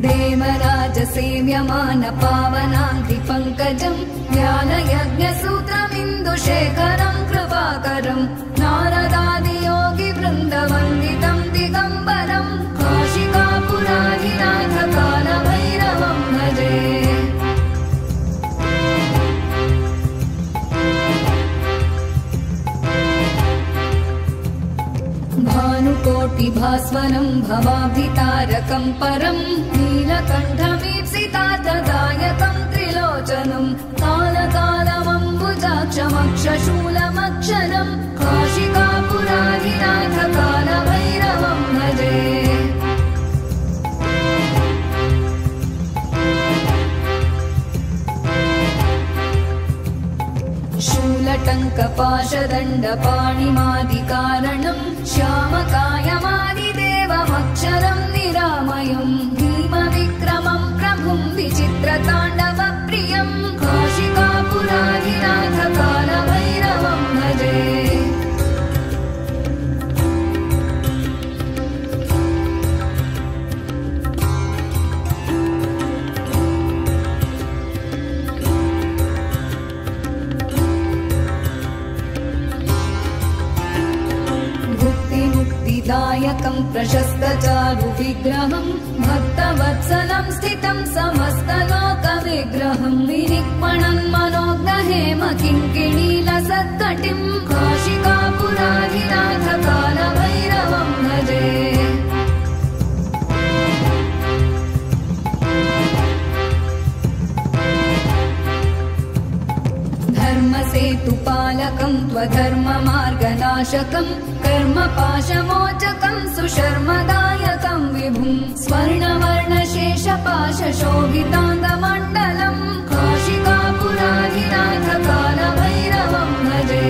देवराज सेव्यमान पावनाङ्घ्रि पङ्कजम् ज्ञानयज्ञसूत्रमिन्दुशेखरम् कृपाकरम् नारदादियोगि वृन्दवन्दितम् दिगम्बरम् काशिकापुराधिनाथ कालभैरवम् भजे। भानुकोटिभास्वरम् भवाब्धितारकम् परम् नीलकण्ठमीप्सितार्थदायकम् त्रिलोचनम् कालकालमम्बुजाक्षमक्षशूलमक्षरम् काशिकापुराधिनाथ कालभैरवम् भजे। शूलटङ्कपाशदण्डपाणिमादिकारणम् श्यामकायमादिदेवमक्षरम् निरामयम् भीमविक्रमम् प्रभुम् विचित्रताण्डवप्रियम् काशिकापुराधिनाथ कालभैरवम् भजे। दायकम् प्रशस्तचारु विग्रहम् भक्तवत्सलम् स्थितम् समस्तलोकविग्रहम् विनिक्मणन् मनोज्ञहेम किङ्किणीलसत्कटिम् काशिकापुराधिनाथ कालभैरवम् भजे। धर्मसेतुपालकम् त्वधर्ममार्गनाशकम् कर्मपाशमोचकम् सुशर्मदायकम् विभुम् स्वर्णवर्णशेषपाशशोभिताङ्गमण्डलम् काशिकापुराधिनाथ कालभैरवम् भजे।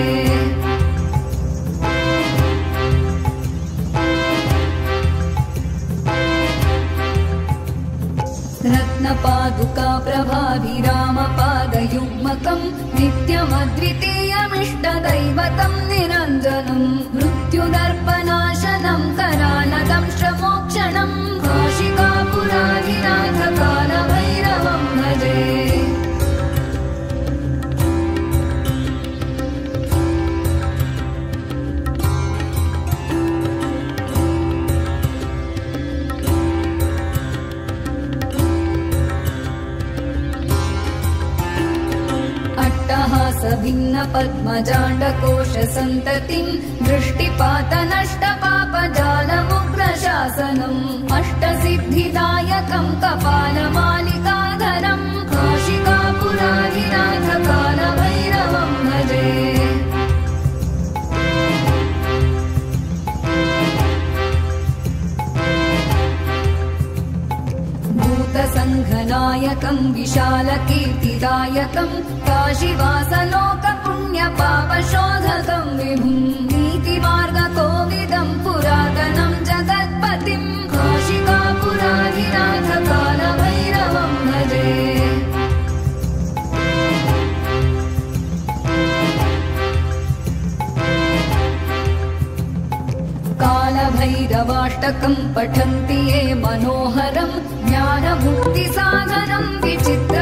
रत्नपादुका प्रभाभिरामपादयुग्मकम् नित्यमद्वितीयमिष्टदैवतम् निरञ्जनम् मृत्युदर्पनाशनम् करालदंश्रमोक्षणम् काशिकापुराधिनाथ कालभैरवम् भजे। भिन्न पद्मजाण्डकोश सन्ततिम् दृष्टिपातनष्टपापजालमुग्रशासनम् अष्टसिद्धिदायकम् कपालमालिकाधरम् काशिकापुराधिनाथ कालभैरवम् भजे। भूतसङ्घनायकम् विशालकीर्तिदायकम् काशीवासलोकपुण्यपापशोधकम् विभुम् नीतिमार्गकोविदम् पुरातनम् जगत्पतिम् काशिकापुराधिनाथ कालभैरवम् भजे। कालभैरवाष्टकम् पठन्ति ये मनोहरम् ज्ञानमुक्तिसाधनम् विचित्र